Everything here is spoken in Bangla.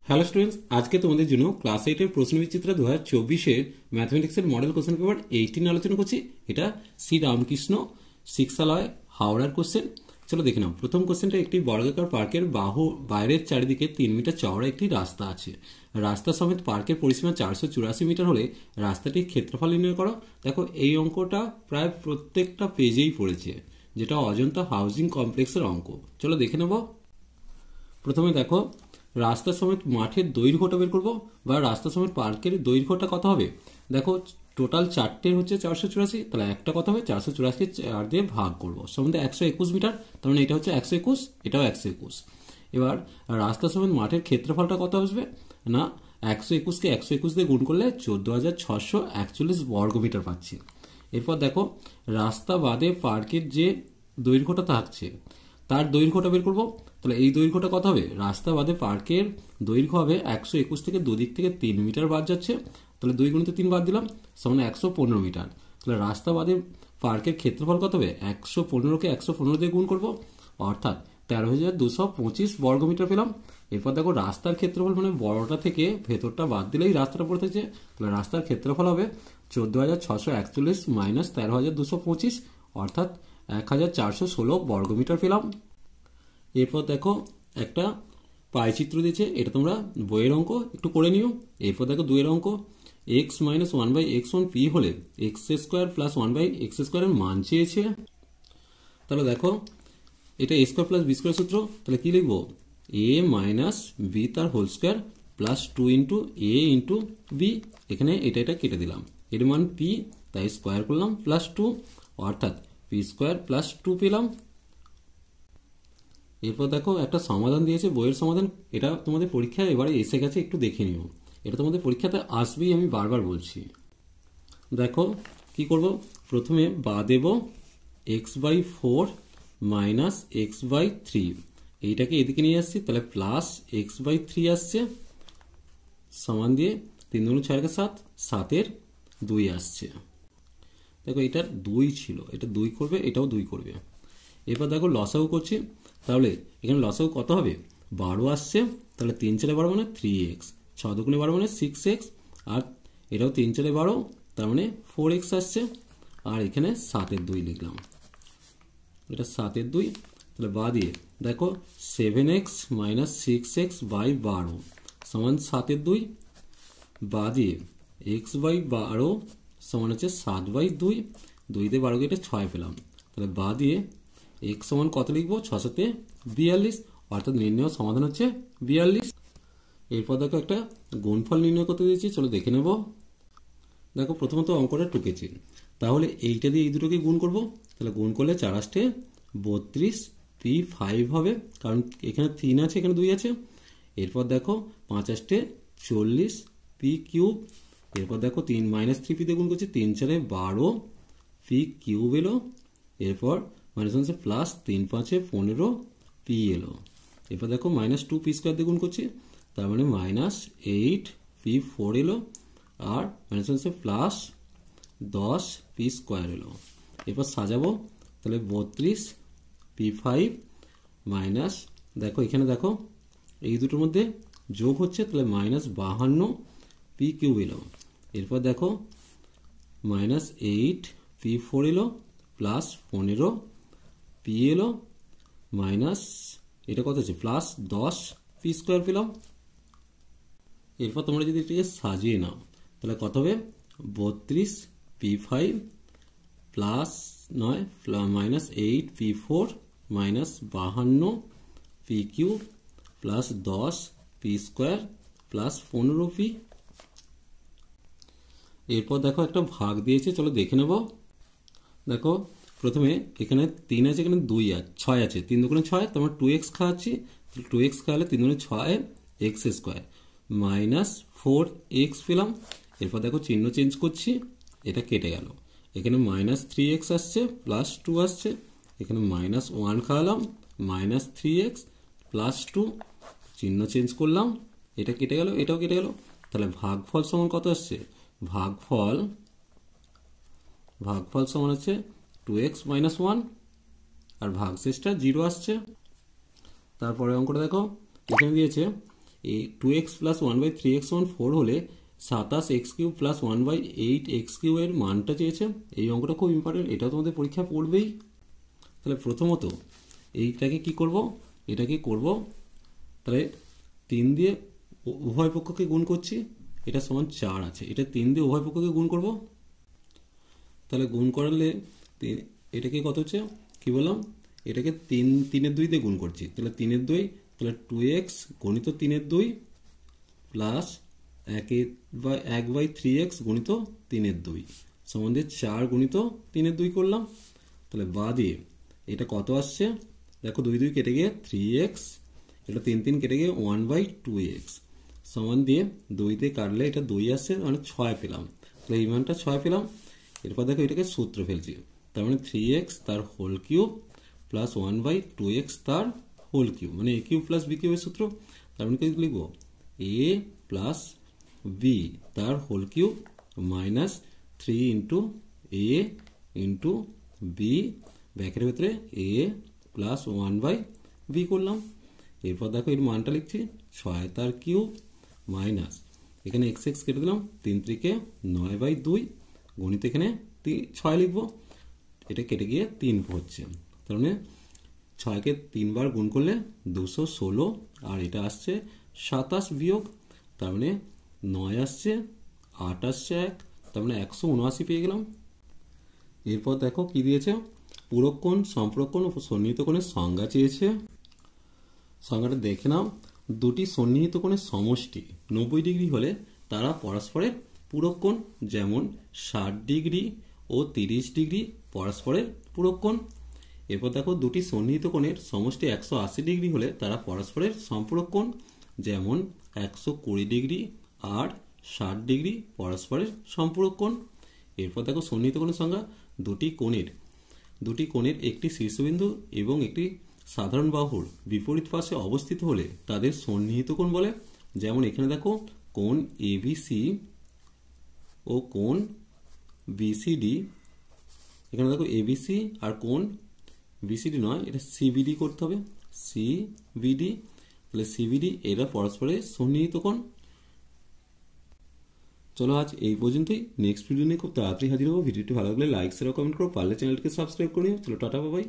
হ্যালো স্টুডেন্টস, আজকে তোমাদের জন্য ক্লাস 8 প্রশ্ন বিচিত্রা 2024 ম্যাথমেটিক্সের মডেল কোশ্চেন পেপার 18 আলোচনা করছি। এটা শ্রী রামকৃষ্ণ শিক্ষালয় হাওড়ার কোশ্চেন। চলো দেখে নাও। প্রথম কোশ্চেনটা, একটি বর্গাকার পার্কের বাইরের চারিদিকে 3 মিটার চওড়া একটি রাস্তা আছে। রাস্তা সমেত পার্কের পরিসীমা 484 মিটার হলে রাস্তাটির ক্ষেত্রফল নির্ণয় করো। দেখো, এই অঙ্কটা প্রায় প্রত্যেকটা পেজেই পড়েছে, যেটা অজন্তা হাউজিং কমপ্লেক্সের অঙ্ক। চলো দেখে নেব। প্রথমে দেখো, রাস্তা সমেত মাঠের দৈর্ঘ্যটা বের করবো, বা রাস্তা সমেত পার্কের দৈর্ঘ্যটা কত হবে। দেখো, টোটাল 4টে হচ্ছে 484, তাহলে একটা কত হবে, 484কে 4 দিয়ে ভাগ করবো, সম্বন্ধে 121 মিটার। তার মানে এটা হচ্ছে 121, এটাও 121। এবার রাস্তা সমেত মাঠের ক্ষেত্রফলটা কত আসবে না, 121কে 121 দিয়ে গুণ করলে 14,641 বর্গমিটার পাচ্ছি। এরপর দেখো, রাস্তা বাদে পার্কের যে দৈর্ঘ্যটা থাকছে তার দৈর্ঘ্যটা বের করবো। তাহলে এই দৈর্ঘ্যটা কত হবে, রাস্তা বাদে পার্কের দৈর্ঘ্য হবে 121 থেকে দুদিক থেকে 3 মিটার বাদ যাচ্ছে, তাহলে 2 গুণিত 3 বাদ দিলাম, সমান 115 মিটার। তাহলে রাস্তা বাদে পার্কের ক্ষেত্রফল কত হবে, 115কে 115 দিয়ে গুণ করবো, অর্থাৎ 13,225 বর্গমিটার পেলাম। এরপর দেখো, রাস্তার ক্ষেত্রফল মানে বড়টা থেকে ভেতরটা বাদ দিলেই রাস্তাটা পড়ে থাকছে, তাহলে রাস্তার ক্ষেত্রফল হবে 14,641 মাইনাস 13,225, অর্থাৎ 1,416 বর্গমিটার পেলাম। এরপর দেখো, একটা পায়চিত্র দিয়েছে, এটা তোমরা বইয়ের অঙ্ক একটু করে নিও। এরপর দেখো 2 এর অঙ্ক, এক্স মাইনাস 1/x1 পি হলে এক্স স্কোয়ার প্লাস 1/x স্কোয়ারের মান চেয়েছে। তাহলে দেখো, এটা এ স্কোয়ার প্লাস বি স্কোয়ার সূত্র, তাহলে কি লিখবো, এ মাইনাস বি তার হোল স্কোয়ার প্লাস 2 ইন্টু এ ইন্টু বি। এখানে এটা কেটে দিলাম, এর মান পি, তাই স্কোয়ার করলাম প্লাস 2, অর্থাৎ পি স্কোয়ার প্লাস 2 পেলাম। এরপর দেখো, একটা সমাধান দিয়েছে, বইয়ের সমাধান। এটা তোমাদের পরীক্ষায় এবারে এসে গেছে, একটু দেখে নিও। এটা তোমাদের পরীক্ষাতে আসবেই, আমি বারবার বলছি। দেখো কি করব, প্রথমে বা দেব x/4 মাইনাস x/3, এইটাকে এদিকে নিয়ে আসছি, তাহলে প্লাস x/3 আসছে, সমান দিয়ে 3 × 6 = 7, 7-এর 2 আসছে। দেখো, এটার 2 ছিল, এটা 2 করবে, এটাও 2 করবে। এরপর দেখো লসাগু করছি, তাহলে এখানে লসাগু কত হবে, 12 আসছে, তাহলে 3 × 4 = মানে 3x, 6 × 2 = মানে 6x, আর এটাও 3 × 4 = 12, তার মানে 4x আসছে। আর এখানে 7-এর 2 লিখলাম, এটা 7-এর 2, তাহলে বা দিয়ে দেখো 7x মাইনাস 6x/12 সমান 7-এর 2, বা দিয়ে x/12 সমান হচ্ছে 7/2, 2 দিয়ে 12 কেটে 6 পেলাম। তাহলে বা দিয়ে x সমান কত লিখবো, 6 × 7 = 42, অর্থাৎ নির্ণয় সমাধান হচ্ছে 42। এরপর দেখো, একটা গুণফল নির্ণয় করতে দিয়েছি, চলো দেখে নেব। দেখো, প্রথমত অঙ্কটা টুকেছি, তাহলে এইটা দিয়ে এই দুটোকে গুণ করব, তাহলে গুণ করলে 4 × 8 = 32 p5 হবে, কারণ এখানে 3 আছে, এখানে 2 আছে। এরপর দেখো 5 × 8 = 40 p3। এরপর দেখো 3 - 3p দিয়ে গুণ করছি, 3 × 4 = 12 p3 এলো। এরপর মাইনাস প্লাস 3 × 5 = 15 p এলো। এরপর দেখো -2p² দিয়ে গুণ করছি, তার মানে -8p4 এলো, আর মাইনাস প্লাস 10p² এলো। এরপর সাজাবো, তাহলে 32 p5 মাইনাস, দেখো এখানে দেখো এই দুটোর মধ্যে যোগ হচ্ছে, তাহলে -52 p³ এলো। এরপর দেখো -8p4 এলো, প্লাস 15 p এলো, মাইনাস এটা কত হচ্ছে, প্লাস 10p² পেলাম। এরপর তোমরা যদি এটাকে সাজিয়ে নাও, তাহলে কত হবে, 32 p5 plus 9 -8p4 minus 52 p³ plus 10p² plus 15p। এরপর দেখো, একটা ভাগ দিয়েছে, চলো দেখে নেব। দেখো, প্রথমে এখানে 3 আছে, এখানে 2 আছে, 6 আছে, 3 × 2 = 6, তোমরা 2x খাওয়াচ্ছি, 2x খাওয়ালে 3 × 6 = x² মাইনাস 4x পেলাম। এরপর দেখো চিহ্ন চেঞ্জ করছি, এটা কেটে গেল, এখানে -3x আসছে, প্লাস 2 আসছে, এখানে -1 খাওয়ালাম, -3x প্লাস 2, চিহ্ন চেঞ্জ করলাম, এটা কেটে গেল, এটাও কেটে গেল। তাহলে ভাগফল সমান কত আসছে, ভাগফল সমান হচ্ছে 2x - 1, আর ভাগশেষটা 0 আসছে। তারপরে অঙ্কটা দেখো, এখানে দিয়েছে এই 2x প্লাস 1/3x সমান 4 হলে 27x³ প্লাস 1/8x³ এর মানটা চেয়েছে। এই অঙ্কটা খুব ইম্পর্টেন্ট, এটাও তোমাদের পরীক্ষা পড়বেই। তাহলে প্রথমত এইটাকে কি করব, এটাকে করব তাহলে 3 দিয়ে উভয় পক্ষকে গুণ করছি, এটা সমান 4 আছে, এটা 3 দিয়ে উভয় পক্ষকে গুণ করব। তাহলে গুণ করালে এটাকে কত হচ্ছে কি বললাম, এটাকে 3 2 দিয়ে গুণ করছি, তাহলে 3 2, তাহলে 2x গণিত 3 2 প্লাস 1/3x গণিত 3 2 সমান দিয়ে 4 গণিত 3 2 করলাম। তাহলে বা দিয়ে এটা কত আসছে দেখো, 2 2 কেটে গিয়ে 3x, এটা 3 3 কেটে গিয়ে 1/2x সমান দিয়ে 2 দিয়ে কাটলে এটা 2 আসছে, মানে 6 পেলাম। তাহলে এই মানটা 6 পেলাম। এরপর দেখো এটাকে সূত্র ফেলছি, তার মানে 3x তার হোল কিউব প্লাস 1/2x তার হোল কিউব, মানে a কিউব প্লাস b কিউবের সূত্র। তার মানে কি লিখবো, a প্লাস b তার whole cube minus 3 into a into b ব্যাকের ভেতরে a প্লাস 1/b করলাম। এরপর দেখো এর মানটা লিখছি 6 তার কিউব মাইনাস এখানে x x কেটে দিলাম, 3 3 9/2 গণিত এখানে 6 লিখবো, এটা কেটে গিয়ে 3 হচ্ছে। তার মানে 6কে 3 বার গুণ করলে 216, আর এটা আসছে 27 বিয়োগ, তার মানে 9 আসছে, 8 আসছে 1, তার মানে 179 পেয়ে গেলাম। এরপর দেখো কি দিয়েছে, পূরক কোণ, সম্পূরক কোণ ও সন্নিহিত কোণের সংজ্ঞা চেয়েছে। সংজ্ঞাটা দেখে নাও, দুটি সন্নিহিত কোণের সমষ্টি 90 ডিগ্রি হলে তারা পরস্পরের পূরক কোণ, যেমন 60 ডিগ্রি ও 30 ডিগ্রি পরস্পরের পূরক কোণ। এরপর দেখো দুটি সন্নিহিত কোণের সমষ্টি 180 ডিগ্রি হলে তারা পরস্পরের সম্পূরক কোণ, যেমন 120 ডিগ্রি আর 60 ডিগ্রি পরস্পরের সম্পূরক কোণ। এরপর দেখো সন্নিহিত কোণের সংজ্ঞা, দুটি কোণের একটি শীর্ষবিন্দু এবং একটি সাধারণ বাহুর বিপরীত পাশে অবস্থিত হলে তাদের সন্নিহিত কোণ বলে। যেমন এখানে দেখো কোণ এবিসি ও কোণ বিসিডি, এখানে দেখো এবিসি আর কোণ বিসিডি নয়, এটা সিবিডি করতে হবে, সিবিডি। তাহলে সিবিডি এরা পরস্পরের সন্নিহিত কোণ। চলো আজ এই পর্যন্তই, নেক্সট ভিডিও নিয়ে খুব তাড়াতাড়ি হাজির হবো। ভিডিওটি ভালো লাগলে লাইক শেয়ার কমেন্ট করো, পারলে চ্যানেলটিকে সাবস্ক্রাইব করে নিও। চলো টাটা বাই।